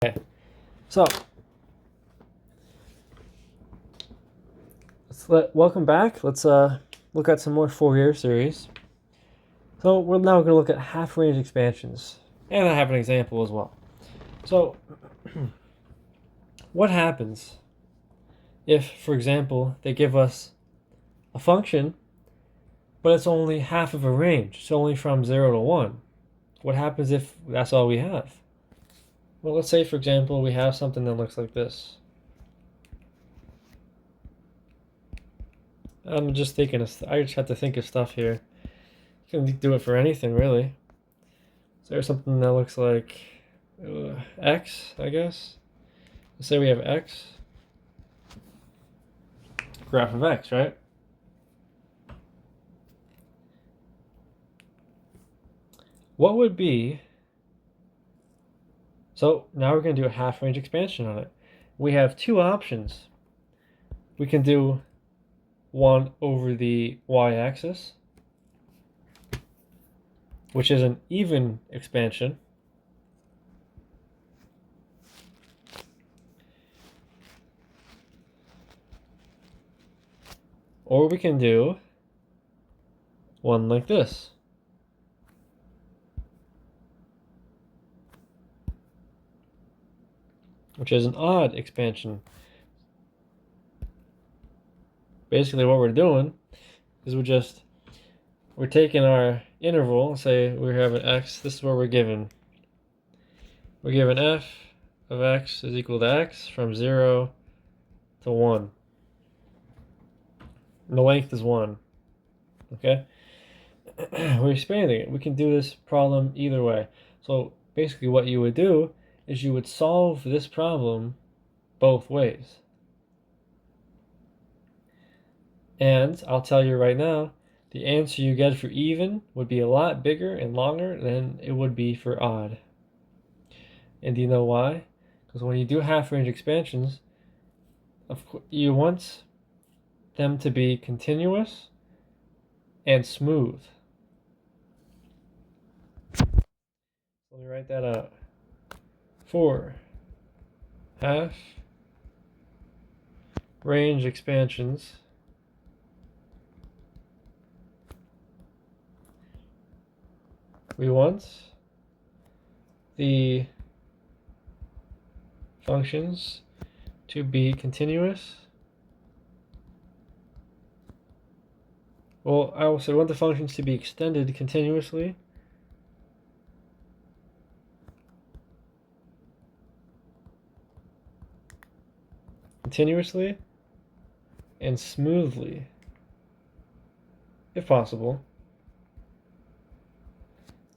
Okay, so welcome back. Let's look at some more Fourier series. So we're now going to look at half-range expansions, and I have an example as well. So what happens if, for example, they give us a function, but it's only half of a range? It's only from 0 to 1. What happens if that's all we have? Well, let's say, for example, we have something that looks like this. I'm just thinking I just have to think of stuff here. You can do it for anything, really. So there's something that looks like x, I guess. Let's say we have x. Graph of x, right? What would be... So now we're going to do a half-range expansion on it. We have two options. We can do 1 over the y-axis, which is an even expansion. Or we can do one like this. Which is an odd expansion. Basically what we're doing is we're taking our interval, say we have an x, this is what we're given. We're given f of x is equal to x from 0 to 1. And the length is 1. Okay? We're expanding it. We can do this problem either way. So basically what you would do is you would solve this problem both ways. And I'll tell you right now, the answer you get for even would be a lot bigger and longer than it would be for odd. And do you know why? Because when you do half-range expansions, of course, you want them to be continuous and smooth. Let me write that out. For half-range expansions, we want the functions to be continuous. Well, I also want the functions to be extended continuously. Continuously and smoothly, if possible.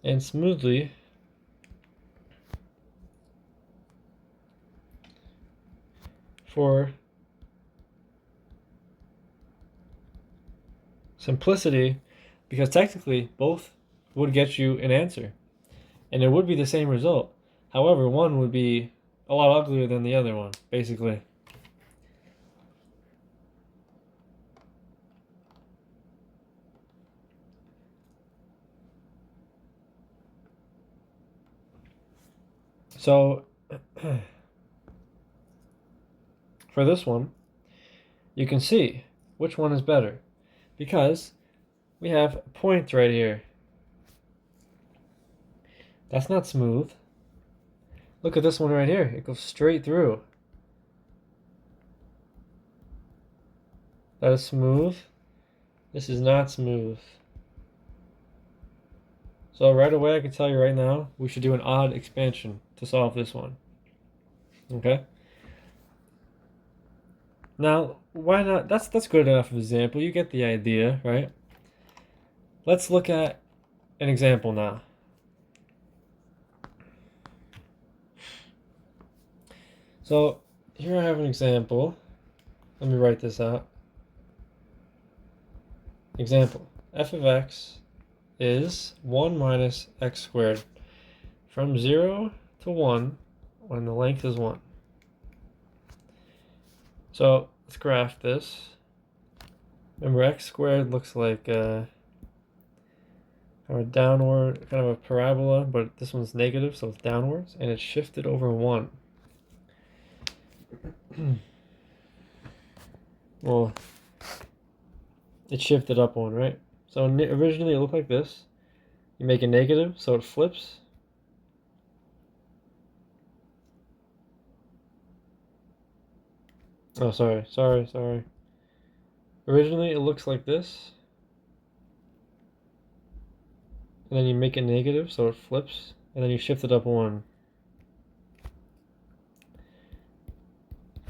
And smoothly for simplicity, because technically both would get you an answer and it would be the same result. However, one would be a lot uglier than the other one, basically. So for this one, you can see which one is better because we have a point right here. That's not smooth. Look at this one right here. It goes straight through. That is smooth. This is not smooth. So right away I can tell you right now, we should do an odd expansion to solve this one. Okay? Now, why not? That's good enough of an example. You get the idea, right? Let's look at an example now. So here I have an example. Let me write this out. Example, f of x is 1 minus x squared from 0 to 1 when the length is 1. So let's graph this. Remember, x squared looks like kind of a downward, kind of a parabola, but this one's negative, so it's downwards, and it's shifted over 1. Well, it shifted up one, right? So originally it looked like this. You make it negative, so it flips. Oh, sorry. Originally it looks like this. And then you make it negative, so it flips. And then you shift it up one.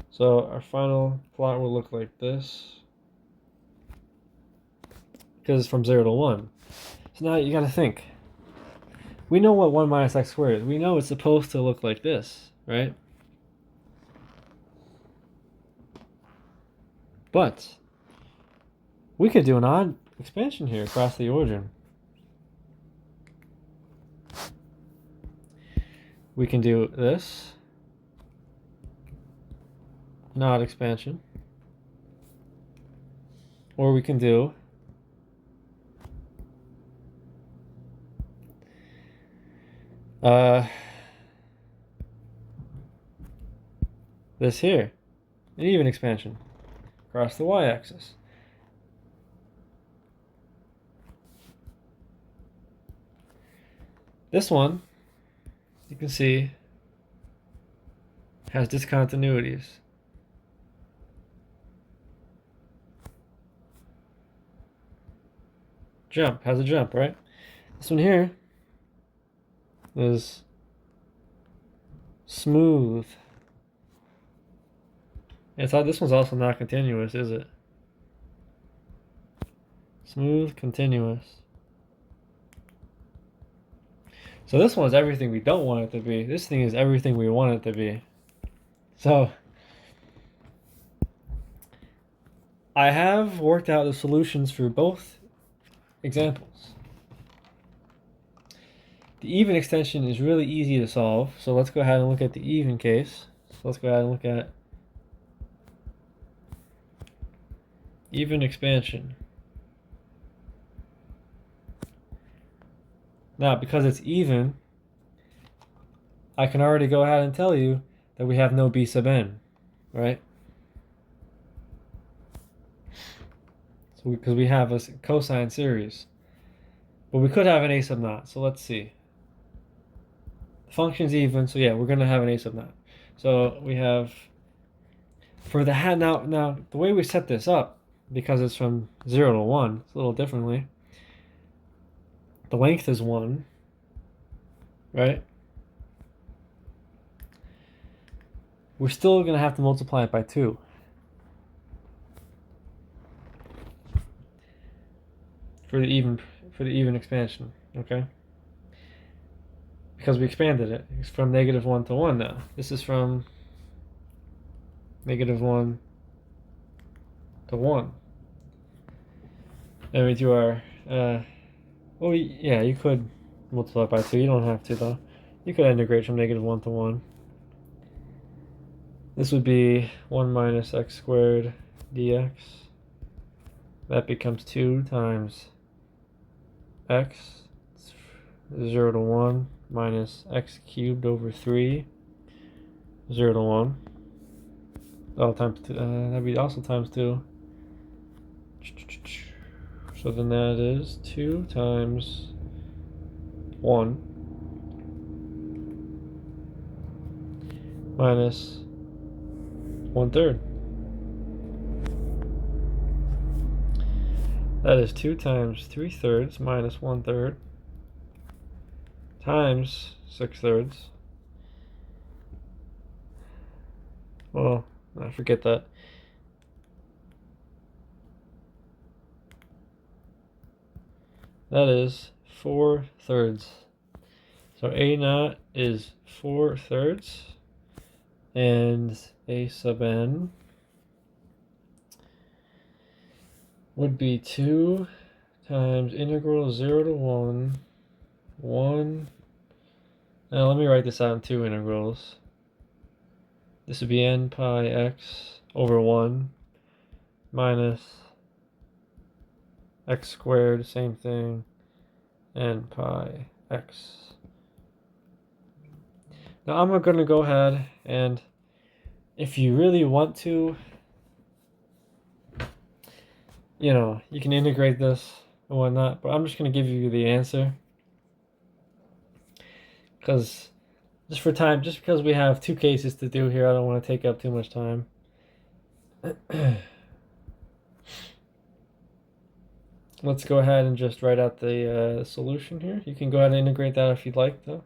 So our final plot will look like this. Because it's from 0 to 1. So now you gotta think. We know what 1 minus x squared is. We know it's supposed to look like this, right? But we could do an odd expansion here across the origin. We can do this. An odd expansion. Or we can do this here. An even expansion across the y-axis. This one, you can see, has discontinuities. Has a jump, right? This one here is smooth. And so this one's also not continuous, is it? Smooth, continuous. So this one's everything we don't want it to be. This thing is everything we want it to be. So I have worked out the solutions for both examples. The even extension is really easy to solve. So let's go ahead and look at the even case. So let's go ahead and look at even expansion. Now, because it's even, I can already go ahead and tell you that we have no b sub n, right? So because we have a cosine series. But we could have an a sub naught, so let's see. The function's even, so yeah, we're going to have an a sub naught. So we have, for the hat, now the way we set this up, because it's from 0 to 1, it's a little differently. The length is 1, right? We're still going to have to multiply it by 2. For the even expansion, okay? Because we expanded it. It's from -1 to 1 now. This is from -1 to 1. And we do our well, yeah, you could multiply by 2. You don't have to, though. You could integrate from -1 to 1. This would be 1 minus x squared dx. That becomes 2 times x, 0 to 1, minus x cubed over 3, 0 to 1. Oh, times 2. That'd be also times 2. So then that is 2 times 1 minus 1/3. That is 2 times 3/3 minus 1/3 times 6/3. Well, I forget that. That is 4/3. So a naught is 4/3, and a sub n would be 2 times integral 0 to 1. Now let me write this out in 2 integrals. This would be n pi x over 1 minus x squared, same thing, n pi x. Now I'm going to go ahead and if you really want to, you know, you can integrate this and whatnot, but I'm just going to give you the answer. Because just for time, just because we have two cases to do here, I don't want to take up too much time. Let's go ahead and just write out the solution here. You can go ahead and integrate that if you'd like, though.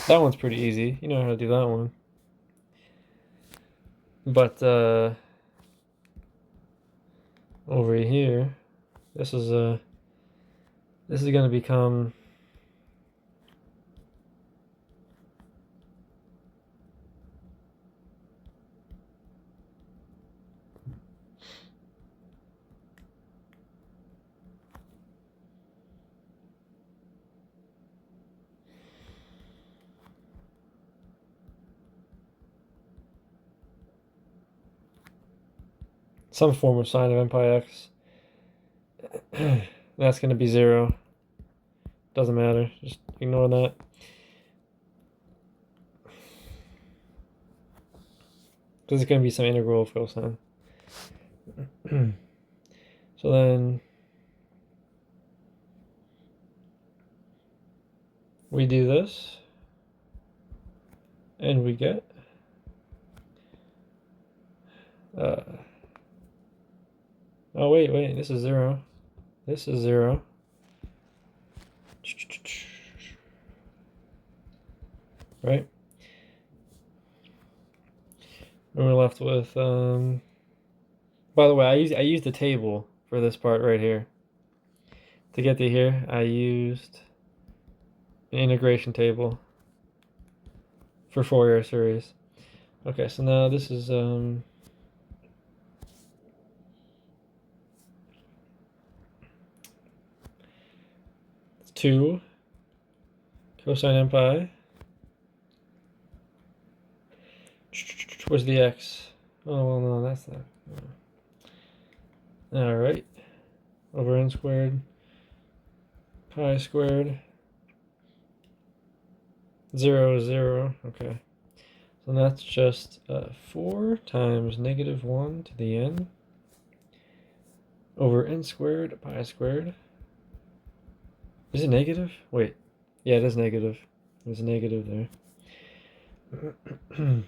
That one's pretty easy. You know how to do that one. But over here, this is going to become some form of sine of n pi x. That's going to be 0. Doesn't matter. Just ignore that. Because it's going to be some integral of cosine. So then we do this, and we get oh wait, this is 0. This is 0. Right? And we're left with by the way, I used the table for this part right here. To get to here, I used an integration table for Fourier series. Okay, so now this is it's 2 cosine n pi. Where's the x? Oh, well, no, that's not. All right, over n squared, pi squared, 0, 0. Okay, so that's just 4 times negative 1 to the n over n squared, pi squared. Is it negative? Wait, yeah, it is negative. There's a negative there.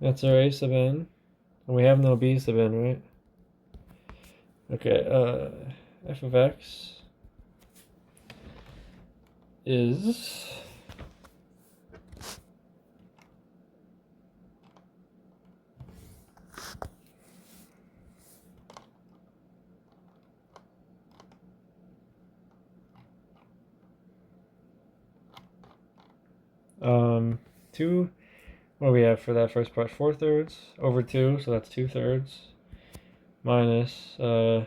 That's our a sub n. And we have no b sub n, right? Okay, f of x is two. What do we have for that first part? 4/3 over 2, so that's 2/3 minus I'm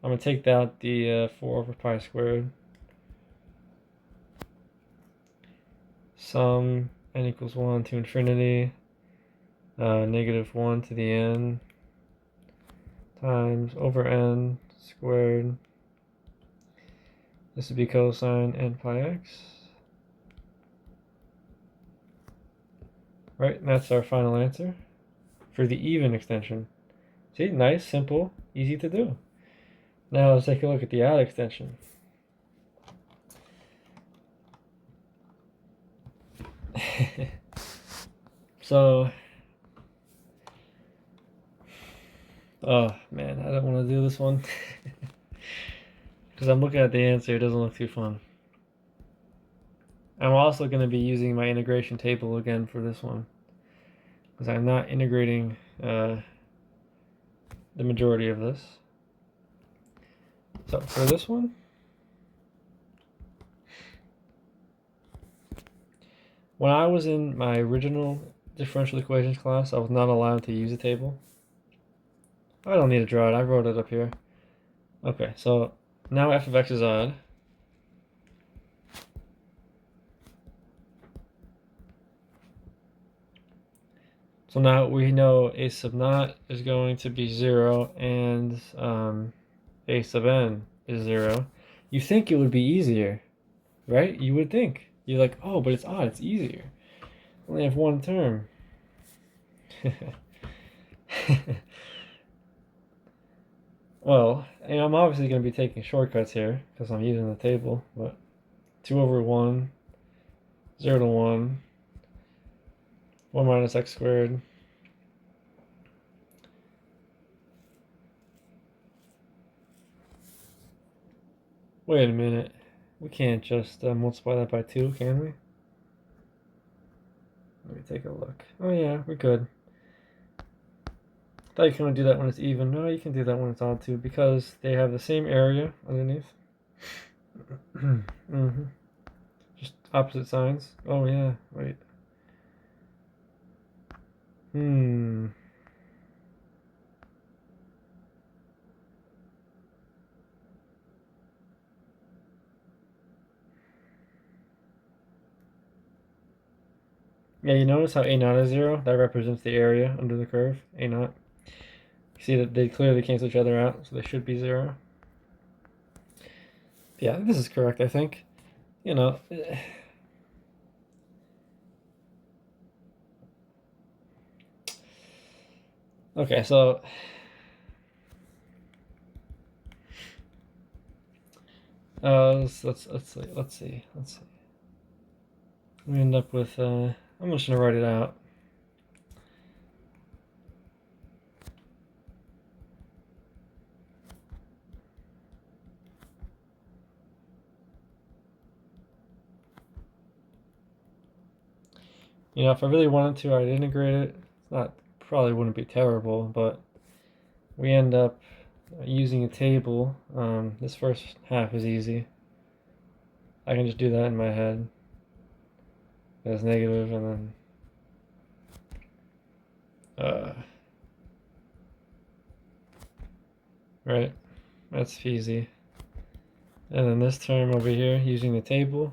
gonna take out the 4 over pi squared. Sum n equals 1 to infinity, negative 1 to the n times over n squared. This would be cosine n pi x. Right, and that's our final answer for the even extension. See, nice, simple, easy to do. Now let's take a look at the odd extension. So, oh man, I don't want to do this one. Because I'm looking at the answer, it doesn't look too fun. I'm also going to be using my integration table again for this one. Because I'm not integrating the majority of this. So for this one, when I was in my original differential equations class, I was not allowed to use a table. I don't need to draw it, I wrote it up here. Okay, so now f of x is odd. So now we know a sub naught is going to be 0 and a sub n is 0, you think it would be easier, right? You would think. You're like, oh, but it's odd, it's easier. Only have one term. Well, and I'm obviously going to be taking shortcuts here because I'm using the table, but 2 over 1, 0 to 1, 1 minus x squared. Wait a minute. We can't just multiply that by 2, can we? Let me take a look. Oh yeah, we're good. Thought you can only do that when it's even. No, you can do that when it's odd too, because they have the same area underneath. Mm-hmm. Just opposite signs. Oh yeah, wait. Hmm. Yeah, you notice how A naught is 0? That represents the area under the curve, A naught. You see that they clearly cancel each other out, so they should be 0. Yeah, this is correct, I think. You know. Okay, so let's see. We end up with I'm just gonna write it out. You know, if I really wanted to, I'd integrate it. It's not, probably wouldn't be terrible, but we end up using a table. This first half is easy. I can just do that in my head as negative, and then right, that's easy. And then this term over here, using the table,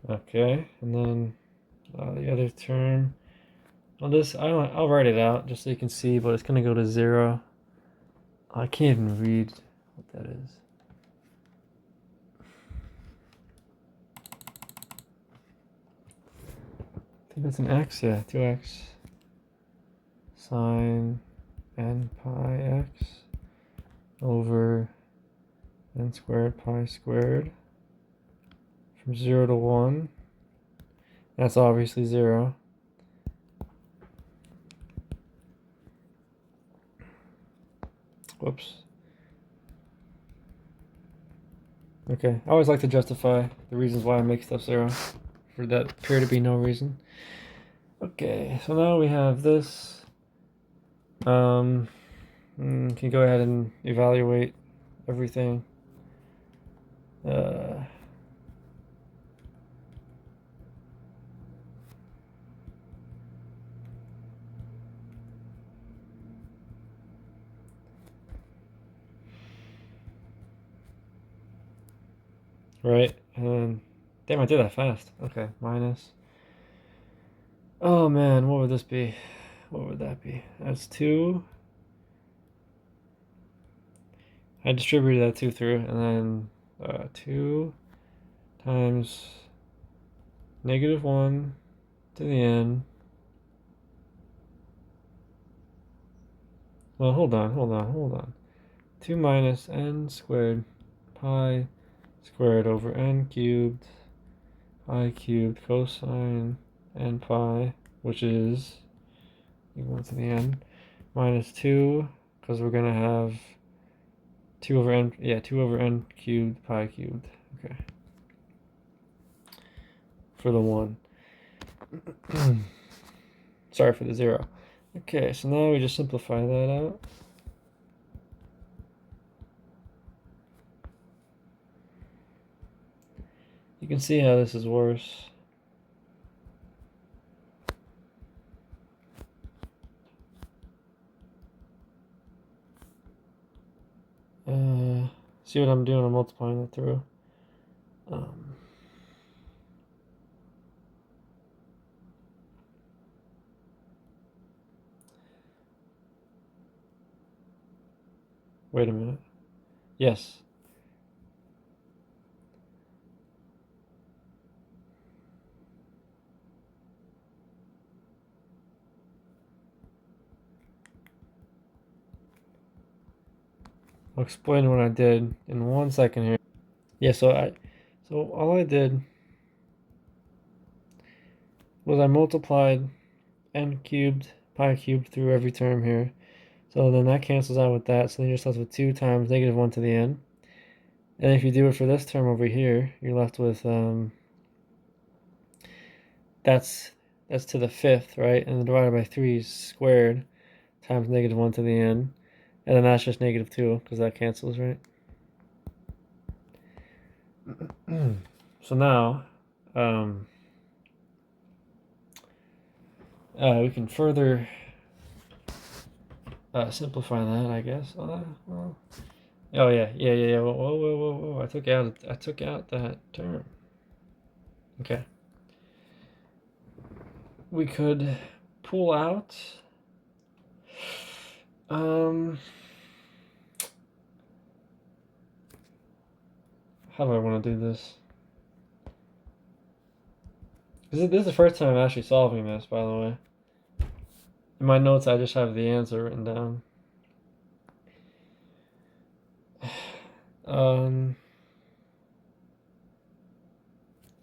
okay, and then the other term. Well, this I'll write it out just so you can see, but it's gonna go to 0. I can't even read what that is. I think that's an x, yeah, 2x sine n pi x over n squared pi squared from 0 to 1. That's obviously 0. Whoops. Okay, I always like to justify the reasons why I make stuff 0, for that appear to be no reason. Okay, so now we have this. Can go ahead and evaluate everything. Right, and damn, I did that fast. Okay, minus. Oh man, what would this be? What would that be? That's 2. I distributed that 2 through, and then 2 times -1 to the n. Well, hold on. 2 minus n squared pi squared over n cubed pi cubed cosine n pi, which is equal to the n, minus 2, because we're going to have 2 over n, yeah, 2 over n cubed pi cubed. Okay. For the 1. Sorry for the 0. Okay, so now we just simplify that out. You can see how this is worse. See what I'm doing? I'm multiplying it through. Wait a minute. Yes. I'll explain what I did in 1 second here. Yeah, so all I did was I multiplied n cubed pi cubed through every term here. So then that cancels out with that. So then you're just left with 2 times negative 1 to the n. And if you do it for this term over here, you're left with that's to the 5th, right? And then divided by 3 squared times negative 1 to the n. And then that's just negative 2 because that cancels, right? So now we can further simplify that, I guess. Well, oh yeah. Whoa. I took out that term. Okay. We could pull out. How do I want to do this? This is the first time I'm actually solving this, by the way. In my notes, I just have the answer written down.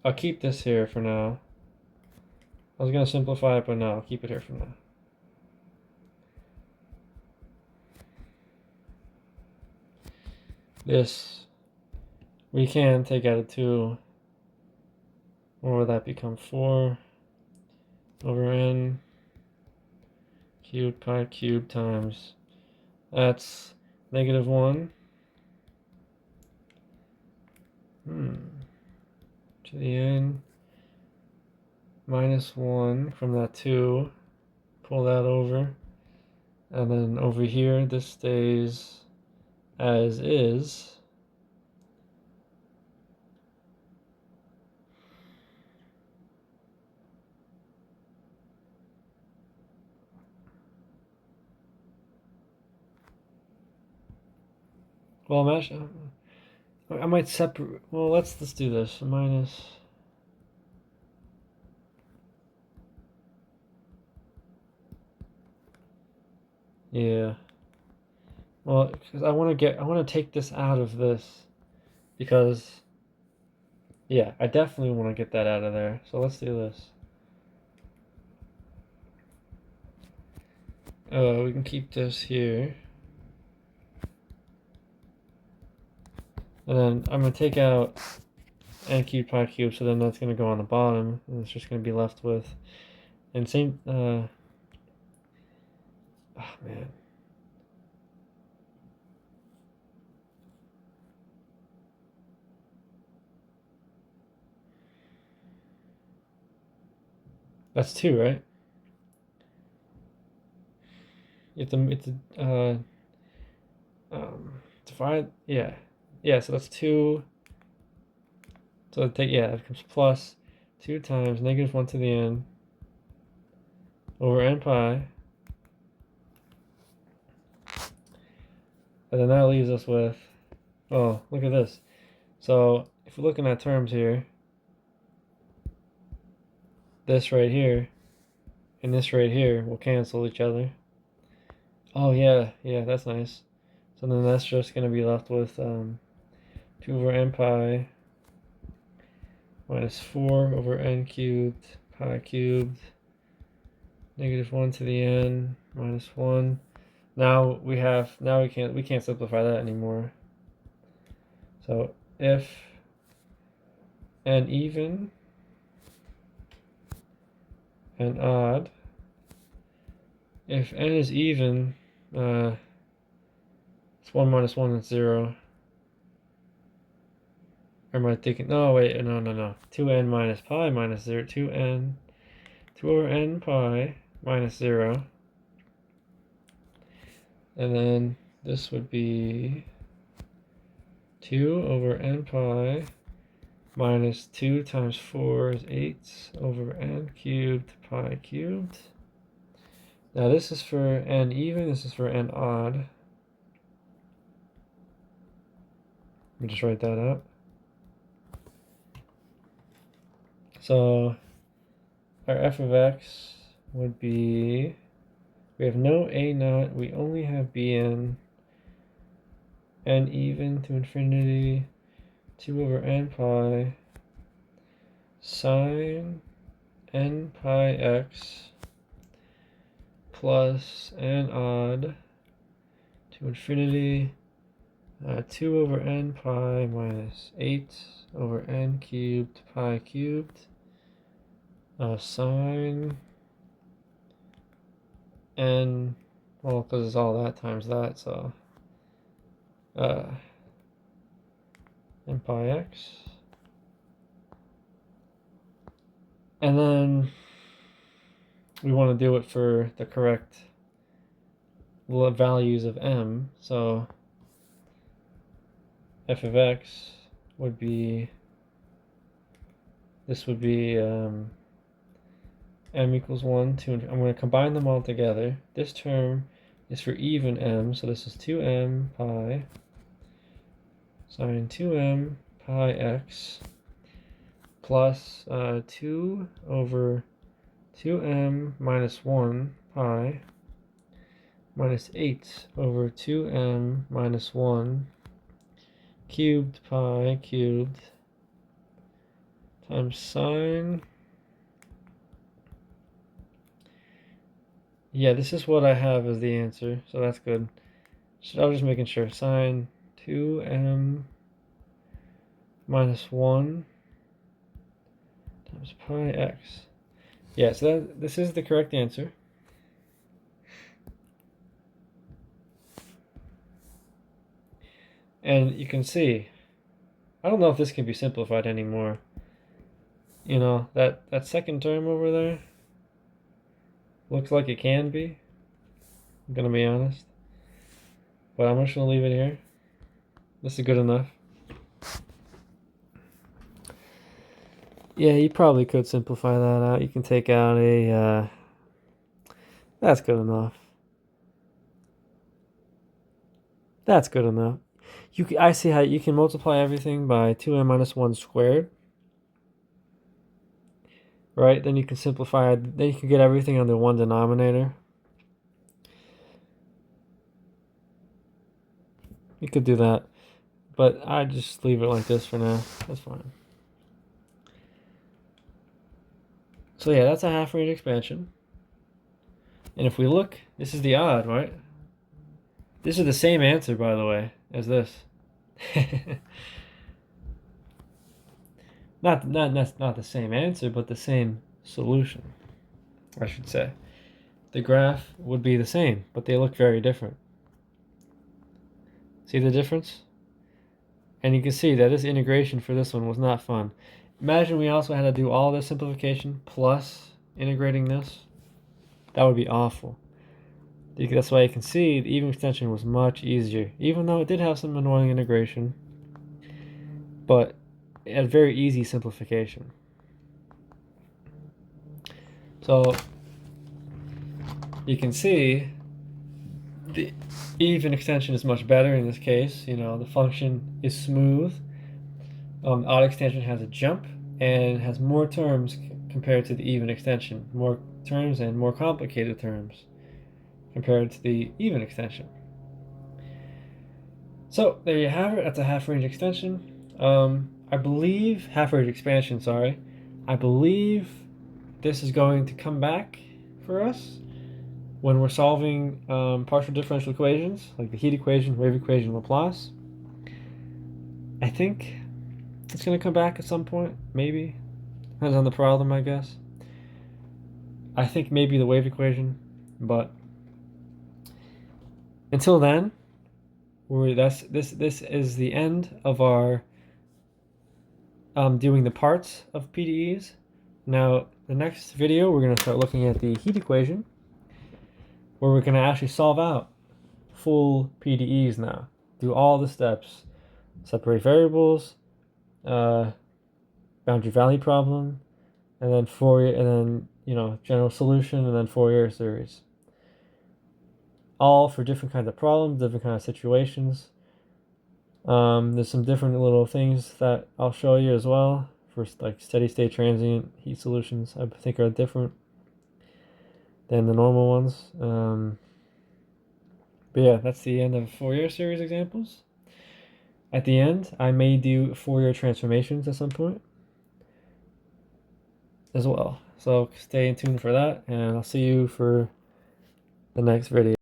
I'll keep this here for now. I was going to simplify it, but no, I'll keep it here for now. This, we can take out a 2. What would that become? 4 over n cubed pi cubed times. That's negative 1. To the n minus 1 from that 2. Pull that over. And then over here, this stays as is. Well, imagine I might separate. Well, let's do this. Minus. Yeah. Well, because I want to take this out of this because, yeah, I definitely want to get that out of there. So let's do this. We can keep this here. And then I'm going to take out n cubed pi cubed, so then that's going to go on the bottom, and it's just going to be left with, and same, oh man. That's 2, right? You have to divide, yeah. Yeah, so that's 2. So take, yeah, it becomes plus 2 times negative 1 to the n over n pi. And then that leaves us with, oh, look at this. So if we're looking at terms here, this right here and this right here will cancel each other. Oh yeah, that's nice. So then that's just going to be left with 2 over n pi minus 4 over n cubed pi cubed negative 1 to the n minus 1. Now we can't simplify that anymore. So if n even and odd, if n is even, it's 1 minus 1 is 0. Or am I thinking, no, wait, no. 2n minus pi minus 0, 2 over n pi minus 0. And then this would be 2 over n pi minus 2 times 4 is 8 over n cubed pi cubed. Now this is for n even, this is for n odd. Let me just write that out. So our f of x would be, we have no a naught, we only have bn, n even to infinity, 2 over n pi sine n pi x plus n odd to infinity, 2 over n pi minus 8 over n cubed pi cubed, sine n, well, because it's all that times that, so n pi x. And then we want to do it for the correct values of m, so f of x would be, this would be m equals 1, 2, I'm going to combine them all together. This term is for even m, so this is 2m pi sine 2m pi x plus 2 over 2m minus 1 pi minus 8 over 2m minus 1 cubed pi cubed times sine. Yeah, this is what I have as the answer, so that's good. So I was just making sure. Sine 2m minus 1 times pi x. Yeah, so this is the correct answer. And you can see, I don't know if this can be simplified anymore. You know, that second term over there looks like it can be. I'm gonna be honest. But I'm just gonna leave it here. This is good enough. Yeah, you probably could simplify that out. You can take out a, that's good enough. That's good enough. I see how you can multiply everything by 2m minus 1 squared. Right? Then you can simplify, then you can get everything under one denominator. You could do that. But I just leave it like this for now. That's fine. So yeah, that's a half-range expansion. And if we look, this is the odd, right? This is the same answer, by the way, as this. Not the same answer, but the same solution, I should say. The graph would be the same, but they look very different. See the difference? And you can see that this integration for this one was not fun. Imagine we also had to do all this simplification plus integrating this. That would be awful. That's why you can see the even extension was much easier, even though it did have some annoying integration, but it had very easy simplification. So you can see the even extension is much better in this case. You know, the function is smooth. Odd extension has a jump and has more terms compared to the even extension. More terms and more complicated terms compared to the even extension. So there you have it. That's a half-range extension. I believe, half-range expansion, sorry. I believe this is going to come back for us when we're solving partial differential equations, like the heat equation, wave equation, Laplace. I think it's going to come back at some point, maybe. Depends on the problem, I guess. I think maybe the wave equation, but until then, this is the end of our doing the parts of PDEs. Now, the next video, we're going to start looking at the heat equation, where we're going to actually solve out full PDEs now. Do all the steps, separate variables, boundary value problem, and then Fourier, and then general solution, and then Fourier series. All for different kinds of problems, different kinds of situations. There's some different little things that I'll show you as well for like steady state transient heat solutions. I think are different than the normal ones. But yeah, that's the end of Fourier series examples. At the end, I may do Fourier transformations at some point as well. So stay tuned for that, and I'll see you for the next video.